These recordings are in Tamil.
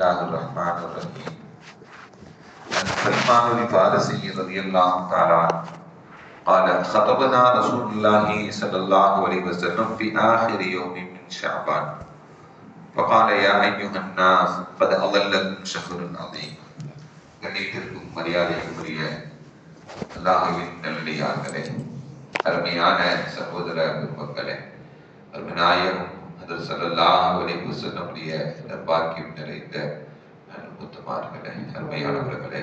الله الرحمن الرحيم. عن سلمان الفارسي رضي الله تعالى عنه قال خطبنا رسول الله صلى الله عليه وسلم في آخر يوم من شعبان فقال يا أيها الناس قد أضلكم شهر عظيم. கண்ணியத்திற்கும் மரியாதைக்கும் உரிய அல்லாஹ்வின் நல்லடியார்களே, அருமையான சகோதர பெருமக்களே, அருமைநாயகம் ஹதரத் ஸல்லல்லாஹு அலைஹி வஸல்லமுடைய நற்பாக்கியம் நிறைந்த முத்துமார்களே, அருமையானவர்களே,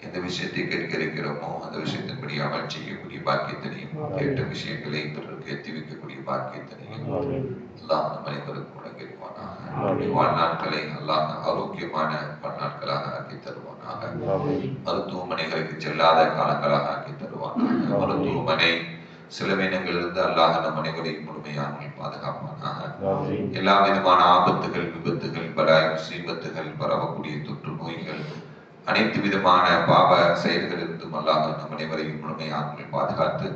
எந்த விஷயத்தை கேட்க இருக்கிறோமோ அந்த விஷயத்தின்படி அமல் செய்யக்கூடிய பாக்கியத்தினையும், கேட்ட விஷயங்களை பிறருக்கு எத்தி வைக்கக்கூடிய பாக்கியத்தினையும் அல்லாஹ் நம் அனைவருக்கும் வழங்கிடுவானாக. வாழ்நாட்களை அல்லாஹ் ஆரோக்கியமான வாழ்நாட்களாக ஆக்கி தருவானாக. மருத்துவமனைகளுக்கு செல்லாத காலங்களாக ஆக்கி தருவானாக. மருத்துவமனை சிலவேனங்களிலிருந்து அல்லாஹ் நம் அனைவரையும் முழுமையாக பாதுகாப்பானாக. எல்லா விதமான ஆபத்துகள், விபத்துகள், பலாய் முசீபத்துகள், பரவக்கூடிய தொற்று நோய்கள், அனைத்து விதமான பாவ செயல்களிலிருந்தும் அல்லாஹ் நம் அனைவரையும் முழுமையாக பாதுகாத்து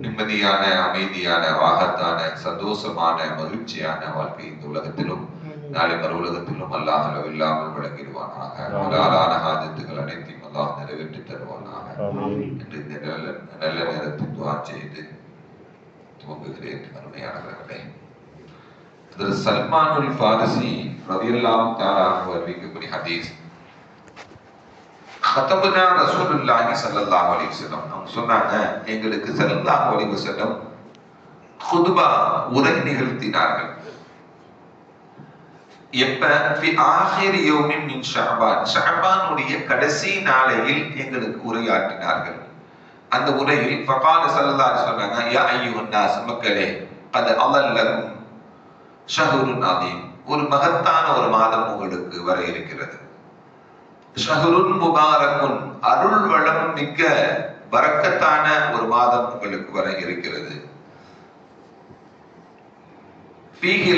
நிம்மதியான, அமைதியான, வாகத்தான, சந்தோஷமான, மகிழ்ச்சியான வாழ்க்கை இந்த உலகத்திலும் நாளை மறு உலகத்திலும் அல்லாஹ் அளவில்லாமல் வழங்கிடுவானாக. ஹலாலான ஹாஜத்துகள் அனைத்தையும் அல்லாஹ் நிறைவேற்றி தருவானாக என்று இந்த நல்ல நேரத்தில் துஆ செய்து துவங்குகிறேன். அருமையானவர்களே, சல்மானுல் ஃபாரிசி ரலியல்லாஹு தஆலா அன்ஹு அறிவிக்கக்கூடிய ஹதீஸ், خطبنا رسول الله صلى الله عليه وسلم, அவங்க சொன்னாங்க, எங்களுக்கு ஸல்லல்லாஹு அலைஹி வஸல்லம் குதுபா உரை நிகழ்த்தினார்கள். எப்ப? ஃபி ஆகிர் யௌமின் மின் ஷஅபான், ஷஅபானுடைய கடைசி நாளையில் எங்களுக்கு உரையாற்றினார்கள். அந்த உரையில் ஃபகால ஸல்லல்லாஹு அலைஹி சொன்னாங்க, யா அய்யுஹன் நாஸ், மக்களே, கத் அலல்லகும் ஷஹ்ருன் அதீம், ஒரு மகத்தான ஒரு மாதம் உங்களுக்கு வர இருக்கிறது. ஷஹ்ருன் முபாரக்குன், அருள் வளம் மிக்க பரக்கத்தான ஒரு மாதம் உங்களுக்கு வர இருக்கிறது. ஃபீஹி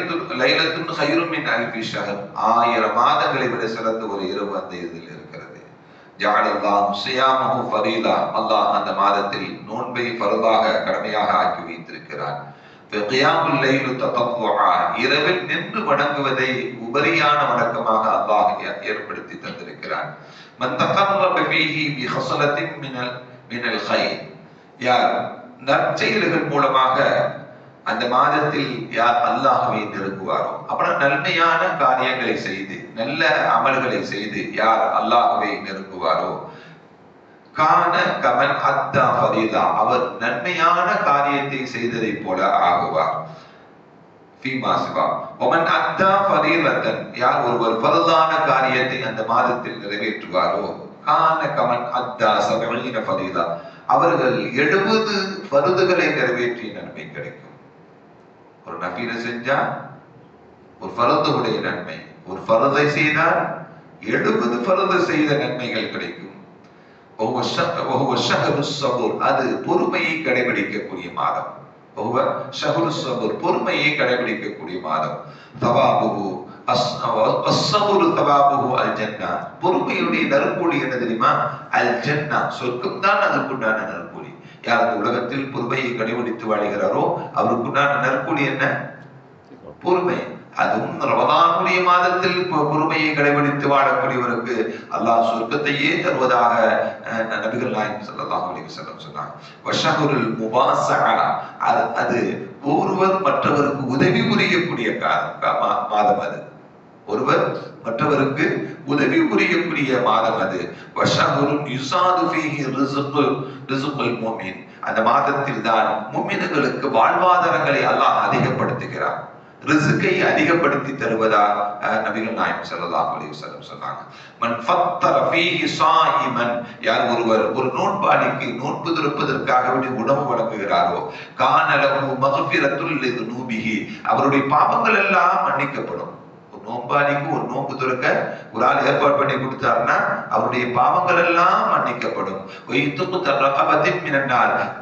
லைலத்துன் கைரும் மின் அல்ஃபி ஷஹர், 1000 மாதங்களை விட சிறந்த ஒரு இரவு அந்த இதில் இருக்கிறது. ஜஅலல்லாஹு ஸியாமஹு ஃபரீதா, அல்லாஹ் அந்த மாதத்தில் நோன்பை ஃபர்தாக கடமையாக ஆக்கி வைத்திருக்கிறான். கியாமுல் லைல் ததவ்வுஆ, இரவில் நின்று வணங்குவதை உபரியான வணக்கமாக அல்லாஹ் ஏற்படுத்தி தந்திருக்கிறான். மன் தகர்ரப ஃபீஹி பி ஹஸலத்தின் மினல் கைர், யார் நற்செயல்கள் மூலமாக அந்த மாதத்தில் யார் அல்லாஹ்வை நெருங்குவாரோ, அப்புறம் நன்மையான காரியங்களை செய்து, நல்ல அமல்களை செய்து யார் அல்லாஹ்வை நெருங்குவாரோ, கான கமன் அத்தா ஃபரீதா, அவர் நன்மையான காரியத்தை செய்ததை போல ஆகுவார். ஃபீமா சிவா ஒமன் அத்தா ஃபரீதத்தன், யார் ஒருவர் ஃபர்தான காரியத்தை அந்த மாதத்தில் நிறைவேற்றுவாரோ, கான கமன் அத்தா 70 ஃபரீதா, அவர்கள் 70 ஃபர்துகளை நிறைவேற்றிய நன்மை கிடைக்கும். ஒரு நஃபீல செஞ்சா ஒரு ஃபர்துடைய நன்மை, ஒரு ஃபர்தை செய்தால் 70 ஃபர்து செய்த நன்மைகள் கிடைக்கும். அது பொறுமையை கடைபிடிக்கக்கூடிய மாதம். பொறுமையை கடைபிடிக்கக்கூடிய மாதம். பொறுமையுடைய நற்கூலி என்ன தெரியுமா? அல் ஜன்னா, சொர்க்கம் தான் அதுக்குண்டான நற்கூலி. யார் அந்த உலகத்தில் பொறுமையை கடைபிடித்து வாழ்கிறாரோ அவருக்குண்டான நற்கூலி என்ன? பொறுமை. அதுவும் ரமதானுடைய மாதத்தில் பொறுமையை கடைபிடித்து வாழக்கூடியவருக்கு அல்லாஹ் சொர்க்கத்தையே தருவதாக நபிகள் நாயகம் ஸல்லல்லாஹு அலைஹி வஸல்லம் சொன்னாங்க. வஷஹுருல் முபாஸஅ, அது ஒருவர் மற்றவருக்கு உதவி புரியக்கூடிய மாதம். அது ஒருவர் மற்றவருக்கு உதவி புரியக்கூடிய மாதம் அது. வஷஹுருன் யுஸாது ஃபீஹி ரிஸ்குல் முஃமின், அந்த மாதத்தில் தான் முஃமின்களுக்கு வாழ்வாதாரங்களை அல்லாஹ் அதிகப்படுத்துகிறார், ரிஸ்கை அதிகப்படுத்தி தருவதாக நபிகள் நாயகம் ஸல்லல்லாஹு அலைஹி வஸல்லம் சொன்னாங்க. மன் ஃபத்தர ஃபீஹி ஸாயிமன், யார் ஒருவர் ஒரு நோன்பாளிக்கு நோன்பு திறப்பதற்காக வேண்டி உணவு வழங்குகிறாரோ, கான லஹு மக்ஃபிரத்துல் லிதுனூபிஹி, அவருடைய பாவங்கள் எல்லாம் மன்னிக்கப்படும். ஒரு நோன்பாளிக்கு ஒரு நோன்பு திறக்க ஒரு ஆள் ஏற்பாடு பண்ணி கொடுத்தாருன்னா அவருடைய பாவங்கள் எல்லாம் மன்னிக்கப்படும்.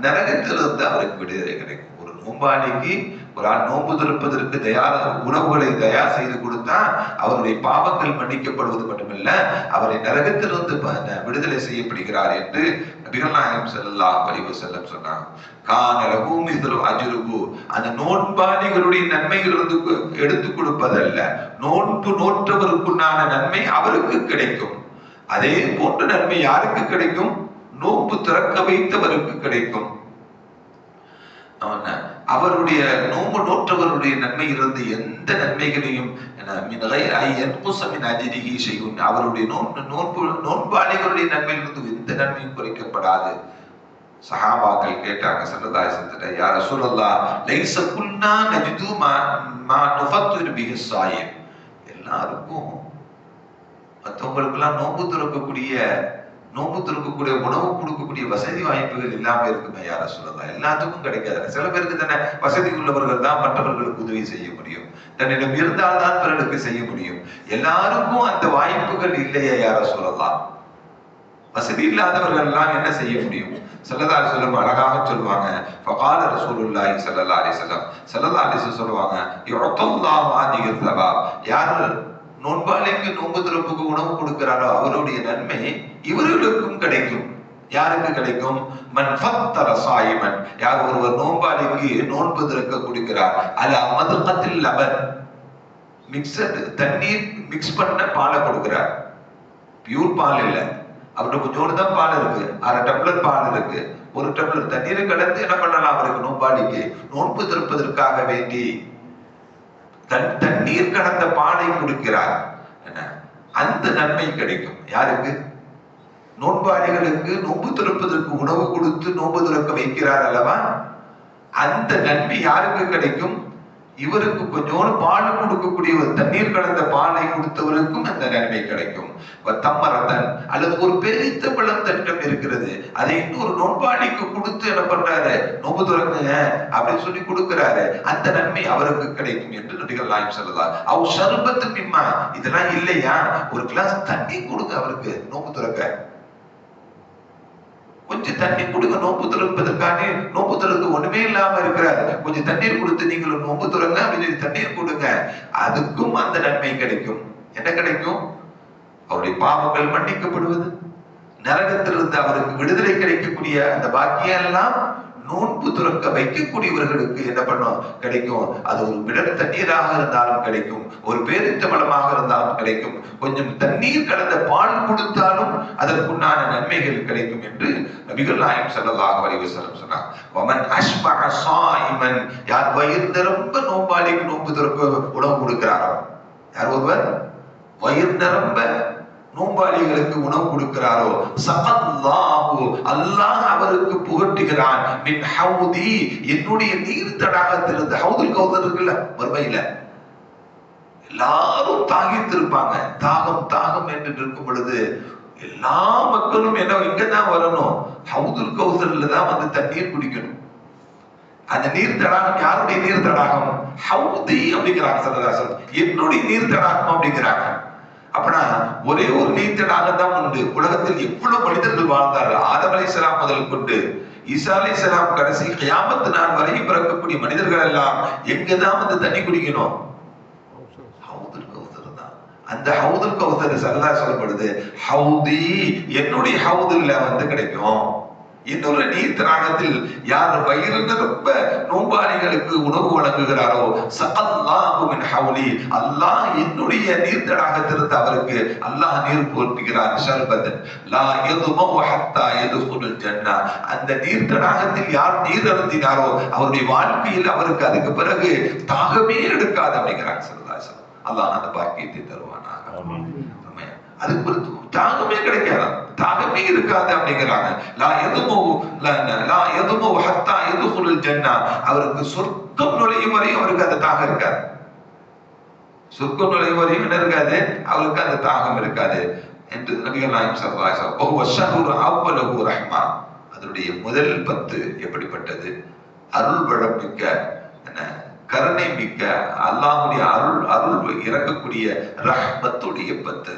நரகத்திலிருந்து அவருக்கு விடுதலை கிடைக்கும். ஒரு நோன்பாளிக்கு ஒரு ஆள் நோன்பு திறப்பதற்கு உணவுகளை தயார் செய்து கொடுத்தா அவருடைய பாவங்கள் மன்னிக்கப்படுவது மட்டுமல்ல, அவரை நரகத்திலிருந்து விடுதலை செய்யப்படுகிறார் என்று நபிகள் நாயகம் ஸல்லல்லாஹு அலைஹி வஸல்லம் சொன்னாங்க. கான லஹு மிஸ்லு அஜ்ருஹு, அந்த நோன்பாளிகளுடைய நன்மைகளிலிருந்து எடுத்து கொடுப்பதல்ல, நோன்பு நோற்றவருக்குண்டான நன்மை அவருக்கு கிடைக்கும். அதே போன்ற நன்மை யாருக்கு கிடைக்கும்? நோன்பு திறக்க வைத்தவருக்கு கிடைக்கும். அவருடைய நோன்பு நோற்றவருடைய நன்மையிலிருந்து எந்த நன்மைகளையும் அவருடைய நோன்பாளிகளுடைய நன்மையிலிருந்து எந்த நன்மையும் குறைக்கப்படாது. சஹாபாக்கள் கேட்டாங்க ஸல்லல்லாஹு அலைஹி வஸல்லம், யா ரசூலல்லாஹ் லைஸ குன்னா நஜிது மா நுஃபத்திரு பிஹி ஸாயிம், எல்லாருக்கும் மற்றவங்களுக்கெல்லாம் நோன்பு திறக்கக்கூடிய உணவு கொடுக்கக்கூடிய வசதி வாய்ப்புகள் இல்லாம இருக்குமே யா ரசூலல்லாஹ், எல்லாத்துக்கும் கிடைக்காது. சில பேருக்கு தானே வசதி உள்ளவர்கள் தான் மற்றவர்களுக்கு உதவி செய்ய முடியும், தன்னிடம் இருந்தால் தான் பிறருக்கு செய்ய முடியும். எல்லாருக்கும் அந்த வாய்ப்புகள் இல்லையே யா ரசூலல்லாஹ், வசதி இல்லாதவர்கள் எல்லாம் என்ன செய்ய முடியும்? ஸல்லல்லாஹு அலைஹி வஸல்லம் அழகாக சொல்வாங்க, ஃபகால ரசூலுல்லாஹி ஸல்லல்லாஹு அலைஹி வஸல்லம், ஸல்லல்லாஹு அலைஹி வஸல்லம் சொல்வாங்க, யுஅத்தல்லாஹு ஆதிக ஸவாப், யார் நோன்பாளிக்கு நோன்பு திறப்புக்கு உணவு கொடுக்கிறாரோ அவருடைய நன்மை இவர்களுக்கும் கிடைக்கும். யாருக்கு கிடைக்கும்? மன் ஃபத்தர ஸாயிமன், யார் ஒருவர் நோன்பாளிக்கு நோன்பு திறக்க கொடுக்கிறார், அலா மதுகத்தில் லபன், மிக்ஸட் தண்ணீர் மிக்ஸ் பண்ண பாலை கொடுக்கிறார், பியூர் பால் இல்ல, அவருக்கு கொஞ்சோடு தான் பால் இருக்கு, 1/2 டம்ளர் பால் இருக்கு, 1 டம்ளர் தண்ணீரை கலந்து என்ன பண்ணலாம், அவருக்கு நோன்பாளிக்கு நோன்பு திறப்பதற்காக வேண்டி தண்ணீர் கடந்த பாலை கொடுக்கிறார், அந்த நன்மை கிடைக்கும். யாருக்கு? நோன்பாளிகளுக்கு நோன்பு திறப்பதற்கு உணவு கொடுத்து நோன்பு திறக்க வைக்கிறார் அல்லவா, அந்த நன்மை யாருக்கு கிடைக்கும்? இவருக்கு கொஞ்சோடு பால் கொடுக்கக்கூடிய ஒரு தண்ணீர் கலந்த பாலை கொடுத்தவருக்கும் அந்த நன்மை கிடைக்கும். தம்மரத்தன் அல்லது ஒரு பெரித்தம்பழம் தட்டம் இருக்கிறது, அதை இன்னொரு நோன்பாளிக்கு கொடுத்து என்ன பண்றாரு, நோன்பு திறக்குங்க அப்படின்னு சொல்லி கொடுக்கிறாரு, அந்த நன்மை அவருக்கு கிடைக்கும் என்று நபிகள் நாயகம் ஸல்லல்லாஹு அலைஹி வஸல்லம். அவ் ஷர்பத்து மிம்மா, இதெல்லாம் இல்லையா, ஒரு கிளாஸ் தண்ணி கொடுங்க அவருக்கு நோன்பு திறக்க, கொஞ்சம் தண்ணி கொடுங்க நோன்பு திறப்பதற்கான, நோன்பு திறக்க ஒண்ணுமே இல்லாம இருக்கிறார், கொஞ்சம் தண்ணீர் கொடுத்து நீங்களும் நோன்பு திறங்க அப்படின்னு தண்ணீர் கொடுங்க, அதுக்கும் அந்த நன்மை கிடைக்கும். என்ன கிடைக்கும்? அவருடைய பாவங்கள் மன்னிக்கப்படுவது, நரகத்திலிருந்து அவருக்கு விடுதலை கிடைக்கக்கூடிய அந்த பாக்கியம் எல்லாம் நோன்பு துறக்க வைக்கக்கூடியவர்களுக்கு என்ன பண்ணும், கிடைக்கும். அது ஒரு மிடர் தண்ணீராக இருந்தாலும் கிடைக்கும், ஒரு பேரித்தம்பழமாக இருந்தாலும் கிடைக்கும், கொஞ்சம் தண்ணீர் கலந்த பால் கொடுத்தாலும் அதற்குண்டான நன்மைகள் கிடைக்கும் என்று நபிகள் நாயகம் ஸல்லல்லாஹு அலைஹி வஸல்லம் சொன்னார். வமன் அஷ்பஅ ஸாயிமன், யார் வயிறு நிரம்ப நோன்பாளிக்கு நோன்பு திறக்க உணவு கொடுக்கிறாரோ, யார் ஒருவர் வயிறு நிரம்ப நோன்பாளிகளுக்கு உணவு கொடுக்கிறாரோ, ஸகல்லாஹு, அல்லாஹ் அவருக்கு புகட்டுகிறான், மின் ஹவுதி, என்னுடைய நீர் தடாகத்திலிருந்து. ஹவுதுல் கௌதர் இருக்குல்ல மறுமையில, எல்லாரும் தாகித்திருப்பாங்க, தாகம் என்று இருக்கும் பொழுது எல்லா மக்களும் என்ன இங்கதான் வரணும், ஹவுதுல் கௌதர்ல தான் வந்து தண்ணீர் குடிக்கணும். அந்த நீர் தடாகம் யாருடைய நீர் தடாகம்? ஹவுதி அப்படிங்கிறாங்க ஸல்லல்லாஹு அலைஹி வஸல்லம், என்னுடைய நீர் தடாகம் அப்படிங்கிறாங்க. அப்படின்னா ஒரே ஒரு நீர் தடாகம் தான் உண்டு. உலகத்தில் எவ்வளவு மனிதர்கள் வாழ்ந்தார்கள், ஆதம் அலைஹிஸ்ஸலாம் முதல் கொண்டு ஈசா அலைஹிஸ்ஸலாம் கடைசி கியாமத் நாள் வரையும் பிறக்கக்கூடிய மனிதர்கள் எல்லாம் எங்கதான் வந்து தண்ணி குடிக்கணும்? ஹவுதுல் கௌதர் தான். அந்த ஹவுதுல் கௌதர் ஸல்லல்லாஹு சொல்லப்படுது, ஹவுதி, என்னுடைய ஹவுதுல்ல வந்து கிடைக்கும். இன்னொரு நீர் தடாகத்தில் யார் வயிறு ரொம்ப நோன்பாளிகளுக்கு உணவு வழங்குகிறாரோ, ஸகல்லாஹு மின் ஹவுலி, அல்லாஹ் என்னுடைய நீர் தடாகத்திலிருந்து அவருக்கு அல்லாஹ் நீர் போர்த்துகிறார். ஷர்பத்தன் லா யதுமு ஹத்தா யதுகுல் ஜன்னah, அந்த நீர் தடாகத்தில் யார் நீர் அருந்தினாரோ அவருடைய வாழ்க்கையில் அவருக்கு அதுக்கு பிறகு தாகமே எடுக்காது அப்படிங்கிறார் ஸல்லல்லாஹு அலைஹி வஸல்லம். அல்லாஹ் அந்த பாக்கியத்தை தருவானாக. அதுக்கு ஒரு தாகமே கிடைக்காது, தாகமே இருக்காது அப்படிங்கிறாங்க. லா யதுமு ஹத்தா யதுகுல் ஜன்னah, அவருக்கு சொர்க்கம் நுழையும் வரையும் அவருக்கு அந்த தாகம் இருக்காது. சொர்க்கம் நுழையும் வரையும் என்ன இருக்காது, அவருக்கு அந்த தாகம் இருக்காது என்று நபிகள் நாயகம் ஸல்லல்லாஹு அலைஹி வஸல்லம். வஹுவ ஷஹ்ரு அவ்வலஹு ரஹ்மா, அதனுடைய முதல் 10 எப்படிப்பட்டது? அருள் வளம் மிக்க, கருணை மிக்க, அல்லாஹ்வுடைய அருள் இறங்கக்கூடிய ரஹ்மத்துடைய 10.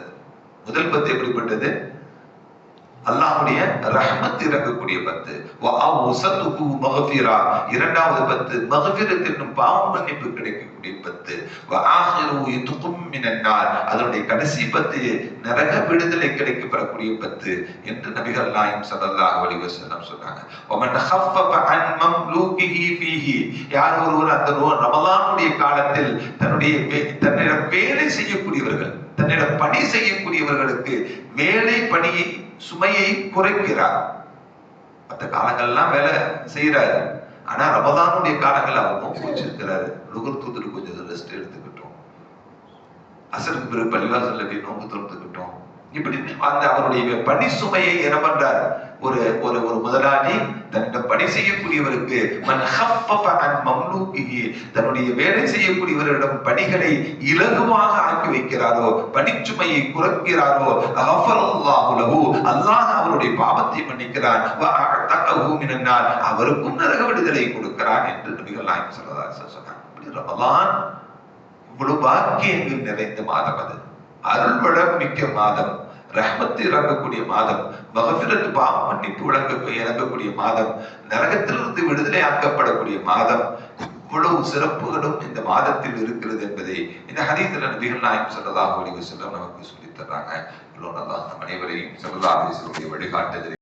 முதல் 10 எப்படிப்பட்டது? அல்லாஹ்வுடைய ரஹ்மத் இறங்கக்கூடிய 10. வஅவுஸதுஹு மக்ஃபிரா, இரண்டாவது 10 மக்ஃபிரத் என்னும் பாவ மன்னிப்பு கிடைக்கக்கூடிய 10. வஆஹிரு யுத்கும் மினன் நார், அதனுடைய கடைசி 10 நரக விடுதலை கிடைக்கப்படக்கூடிய 10 என்று நபிகள் நாயகம் ஸல்லல்லாஹு அலைஹி வஸல்லம் சொன்னாங்க. வமன் ஹஃபஃப அன் மம்லூகிஹி ஃபீஹி, யார் ஒருவர் அந்த ரமலானுடைய காலத்தில் தன்னிடம் வேலை செய்யக்கூடியவர்கள், தன்னிடம் பணி செய்யக்கூடியவர்களுக்கு வேலை பணியை சுமையை குறைக்கிறார். மற்ற காலங்கள்லாம் வேலை செய்யறாரு, ஆனா ரமதானுடைய காலங்கள் அவர் நோன்பு வச்சிருக்கிறாரு. லுகர் தூத்துட்டு கொஞ்சம் ரெஸ்ட் எடுத்துக்கிட்டோம், அசருக்கு பிறகு பள்ளிவாசல்ல போய் நோன்பு திறந்துக்கிட்டோம். இப்படி அந்த அவருடைய பணி சுமையை என்ன பண்றார்? ஒரு ஒரு ஒரு முதலாளி தன்னிடம் பணி செய்யக்கூடியவருக்கு மன் ஹஃபஃப அன் மம்லூகிஹி, தன்னுடைய வேலை செய்யக்கூடியவரிடம் பணிகளை இலகுவாக ஆக்கி வைக்கிறாரோ, பணிச்சுமையை குறைக்கிறாரோ, கஃபரல்லாஹு லஹு, அல்லாஹ் அவருடைய பாவத்தை மன்னிக்கிறான், வஅதகஹு மினன் நார், அவருக்கும் நரக விடுதலை கொடுக்கிறான் என்று நபிகள் நாயகம் ஸல்லல்லாஹு அலைஹி வஸல்லம் சொன்னாங்க. இப்படி ரமலான் இவ்வளவு பாக்கியங்கள் நிறைந்த மாதம், அது அருள்வளம் மிக்க மாதம், ரஹ்மத்து இறங்கக்கூடிய மாதம், மகஃபிரத் பாவ மன்னிப்பு இறங்கக்கூடிய மாதம், நரகத்திலிருந்து விடுதலை ஆக்கப்படக்கூடிய மாதம். இவ்வளவு சிறப்புகளும் இந்த மாதத்தில் இருக்கிறது என்பதை இந்த ஹதீஸ்ல நபிகள் நாயகம் ஸல்லல்லாஹு அலைஹி வஸல்லம் நமக்கு சொல்லித் தர்றாங்க. அல்லாஹ் நம் அனைவரையும் ஸல்லல்லாஹு அலைஹி வஸல்லம் வழிகாட்டுதல்